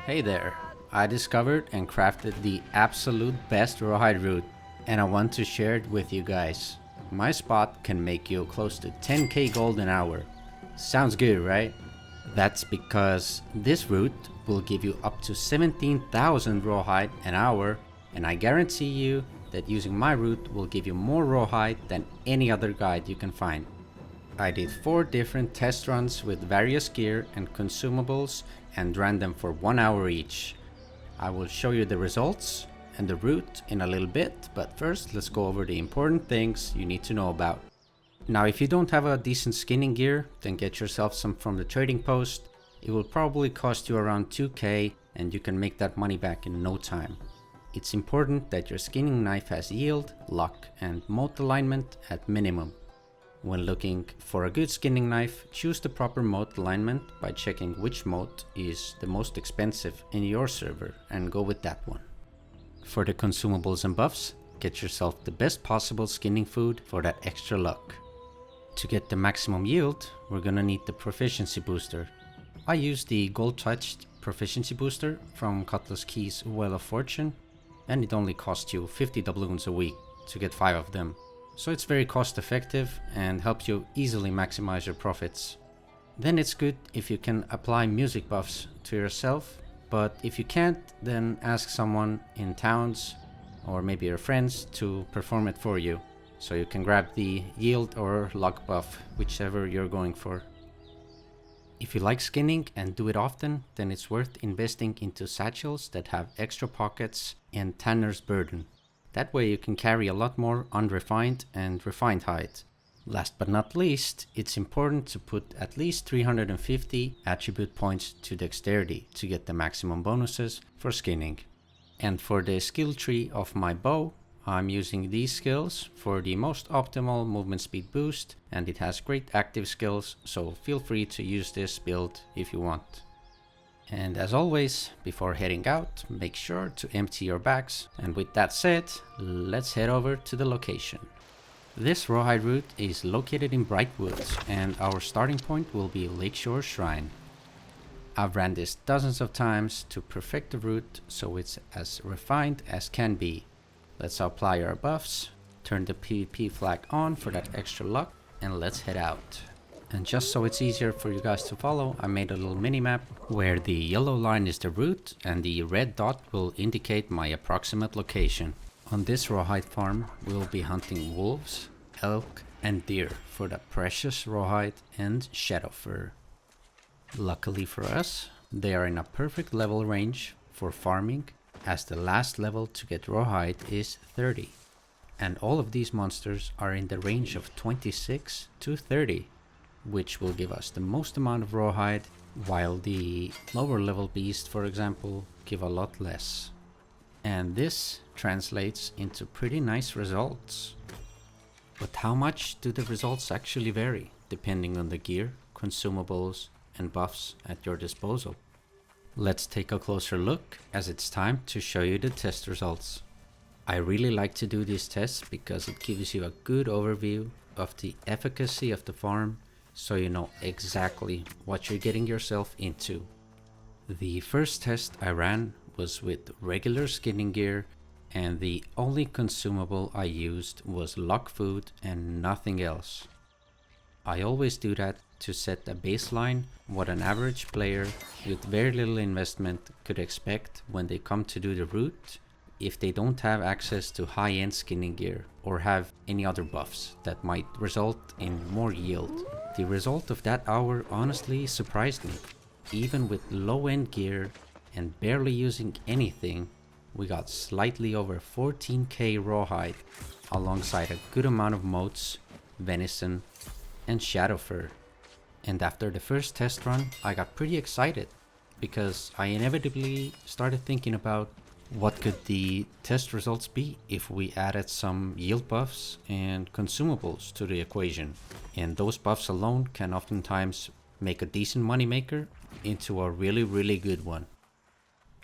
Hey there, I discovered and crafted the absolute best rawhide route, and I want to share it with you guys. My spot can make you close to 10k gold an hour. Sounds good, right? That's because this route will give you up to 17,000 rawhide an hour, and I guarantee you that using my route will give you more rawhide than any other guide you can find. I did 4 different test runs with various gear and consumables and ran them for 1 hour each. I will show you the results and the route in a little bit, but first let's go over the important things you need to know about. Now, if you don't have a decent skinning gear, then get yourself some from the trading post. It will probably cost you around 2k and you can make that money back in no time. It's important that your skinning knife has yield, luck and mote alignment at minimum. When looking for a good skinning knife, choose the proper mote alignment by checking which mote is the most expensive in your server and go with that one. For the consumables and buffs, get yourself the best possible skinning food for that extra luck. To get the maximum yield, we're gonna need the proficiency booster. I use the gold touched proficiency booster from Cutlass Key's Well of Fortune, and it only costs you 50 doubloons a week to get 5 of them. So it's very cost effective and helps you easily maximize your profits. Then it's good if you can apply music buffs to yourself, but if you can't, then ask someone in towns or maybe your friends to perform it for you, so you can grab the yield or luck buff, whichever you're going for. If you like skinning and do it often, then it's worth investing into satchels that have extra pockets and Tanner's Burden. That way you can carry a lot more unrefined and refined hide. Last but not least, it's important to put at least 350 attribute points to dexterity to get the maximum bonuses for skinning. And for the skill tree of my bow, I'm using these skills for the most optimal movement speed boost, and it has great active skills, so feel free to use this build if you want. And as always, before heading out, make sure to empty your bags. And with that said, let's head over to the location. This rawhide route is located in Brightwoods, and our starting point will be Lakeshore Shrine. I've ran this dozens of times to perfect the route so it's as refined as can be. Let's apply our buffs, turn the PvP flag on for that extra luck, and let's head out. And just so it's easier for you guys to follow, I made a little mini map where the yellow line is the route and the red dot will indicate my approximate location. On this rawhide farm, we'll be hunting wolves, elk and deer for the precious rawhide and shadow fur. Luckily for us, they are in a perfect level range for farming, as the last level to get rawhide is 30. And all of these monsters are in the range of 26 to 30. Which will give us the most amount of rawhide, while the lower level beasts, for example, give a lot less. And this translates into pretty nice results. But how much do the results actually vary, depending on the gear, consumables, and buffs at your disposal? Let's take a closer look, as it's time to show you the test results. I really like to do these tests because it gives you a good overview of the efficacy of the farm, so you know exactly what you're getting yourself into. The first test I ran was with regular skinning gear, and the only consumable I used was luck food and nothing else. I always do that to set a baseline what an average player with very little investment could expect when they come to do the route, if they don't have access to high-end skinning gear or have any other buffs that might result in more yield. The result of that hour honestly surprised me. Even with low-end gear and barely using anything, we got slightly over 14k rawhide alongside a good amount of motes, venison and shadow fur. And after the first test run, I got pretty excited because I inevitably started thinking about what could the test results be if we added some yield buffs and consumables to the equation. And those buffs alone can oftentimes make a decent moneymaker into a really good one.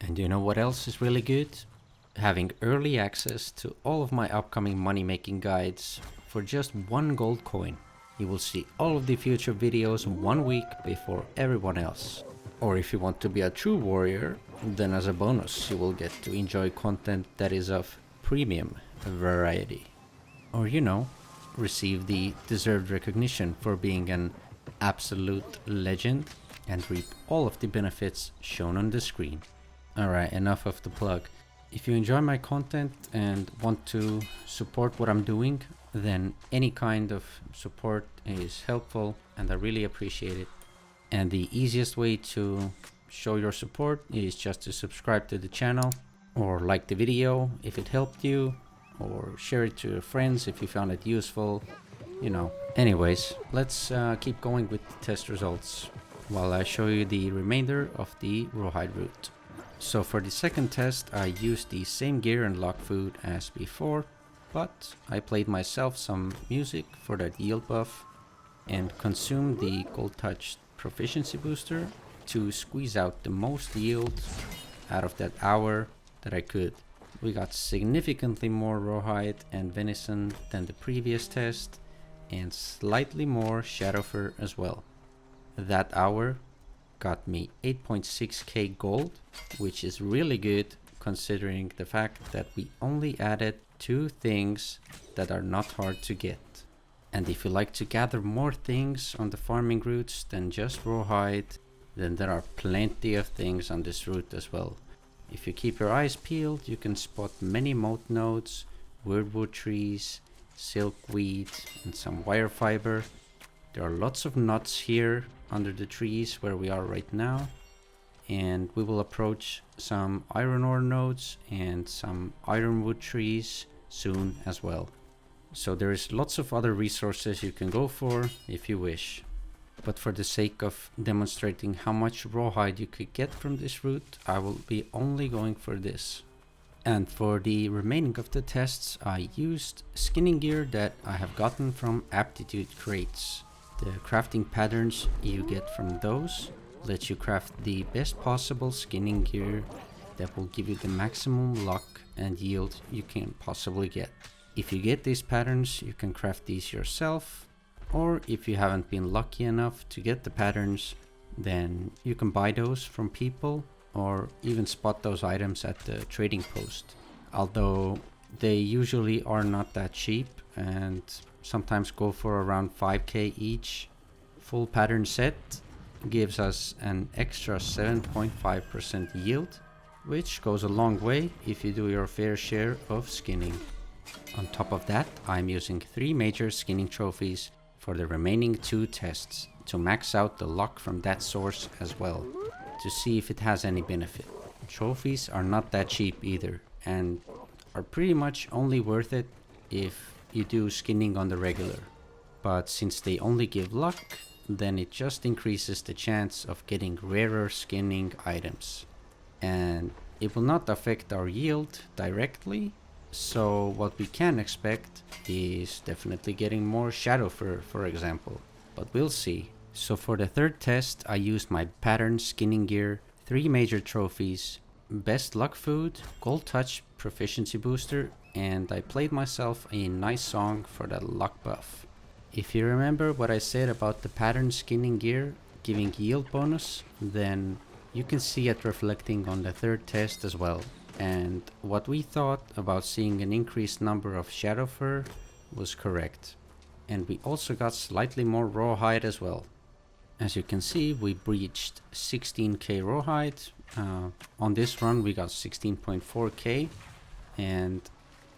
And you know what else is really good? Having early access to all of my upcoming money making guides for just 1 gold coin. You will see all of the future videos 1 week before everyone else. Or if you want to be a true warrior, then as a bonus you will get to enjoy content that is of premium variety. Or receive the deserved recognition for being an absolute legend and reap all of the benefits shown on the screen. Alright, enough of the plug. If you enjoy my content and want to support what I'm doing, then any kind of support is helpful and I really appreciate it. And the easiest way to show your support is just to subscribe to the channel or like the video if it helped you, or share it to your friends if you found it useful. Anyways, let's keep going with the test results while I show you the remainder of the rawhide route. So for the second test I used the same gear and lock food as before, but I played myself some music for that yield buff and consumed the gold touch proficiency booster to squeeze out the most yield out of that hour that I could. We got significantly more rawhide and venison than the previous test, and slightly more shadow fur as well. That hour got me 8.6k gold, which is really good considering the fact that we only added 2 things that are not hard to get. And if you like to gather more things on the farming routes than just rawhide, then there are plenty of things on this route as well. If you keep your eyes peeled, you can spot many moat nodes, weirdwood trees, silkweed, and some wire fiber. There are lots of nuts here under the trees where we are right now, and we will approach some iron ore nodes and some ironwood trees soon as well. So there is lots of other resources you can go for if you wish. But for the sake of demonstrating how much rawhide you could get from this route, I will be only going for this. And for the remaining of the tests, I used skinning gear that I have gotten from aptitude crates. The crafting patterns you get from those let you craft the best possible skinning gear that will give you the maximum luck and yield you can possibly get. If you get these patterns, you can craft these yourself, or if you haven't been lucky enough to get the patterns, then you can buy those from people or even spot those items at the trading post. Although they usually are not that cheap and sometimes go for around 5k each. Full pattern set gives us an extra 7.5% yield, which goes a long way if you do your fair share of skinning. On top of that, I'm using 3 major skinning trophies for the remaining 2 tests to max out the luck from that source as well, to see if it has any benefit. Trophies are not that cheap either, and are pretty much only worth it if you do skinning on the regular. But since they only give luck, then it just increases the chance of getting rarer skinning items. And it will not affect our yield directly, so what we can expect is definitely getting more shadow fur, for example. But we'll see. So for the third test, I used my pattern skinning gear, 3 major trophies, best luck food, gold touch proficiency booster, and I played myself a nice song for the luck buff. If you remember what I said about the pattern skinning gear giving yield bonus, then you can see it reflecting on the third test as well. And what we thought about seeing an increased number of shadow fur was correct. And we also got slightly more rawhide as well. As you can see, we breached 16k rawhide. On this run we got 16.4k, and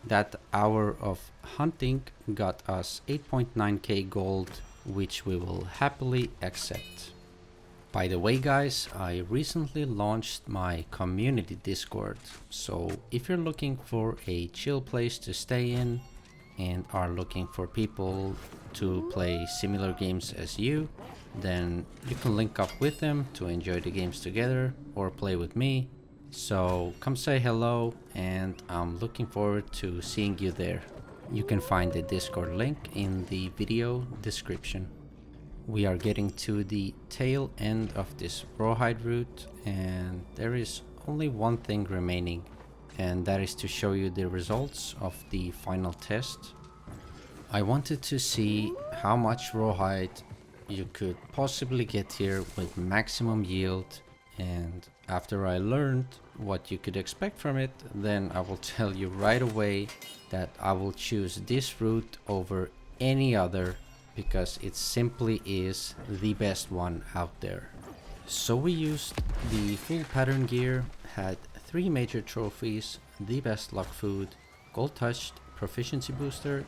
that hour of hunting got us 8.9k gold, which we will happily accept. By the way guys, I recently launched my community Discord, so if you're looking for a chill place to stay in and are looking for people to play similar games as you, then you can link up with them to enjoy the games together or play with me. So come say hello, and I'm looking forward to seeing you there. You can find the Discord link in the video description. We are getting to the tail end of this rawhide route, and there is only one thing remaining, and that is to show you the results of the final test. I wanted to see how much rawhide you could possibly get here with maximum yield And after I learned what you could expect from it, then I will tell you right away that I will choose this route over any other because it simply is the best one out there. So we used the full pattern gear, had 3 major trophies, the best luck food, gold touched, proficiency booster,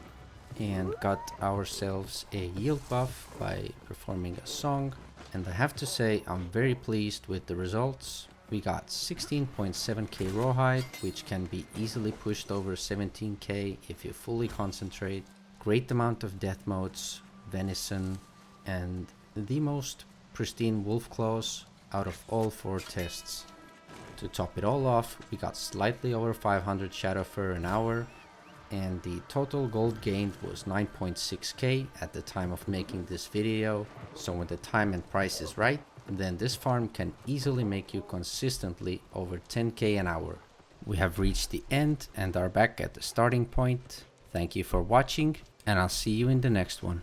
and got ourselves a yield buff by performing a song. And I have to say I'm very pleased with the results. We got 16.7k rawhide, which can be easily pushed over 17k if you fully concentrate. Great amount of death motes, venison, and the most pristine wolf claws out of all 4 tests. To top it all off, we got slightly over 500 shadow fur an hour, and the total gold gained was 9.6k at the time of making this video. So when the time and price is right, then this farm can easily make you consistently over 10k an hour. We have reached the end and are back at the starting point. Thank you for watching, and I'll see you in the next one.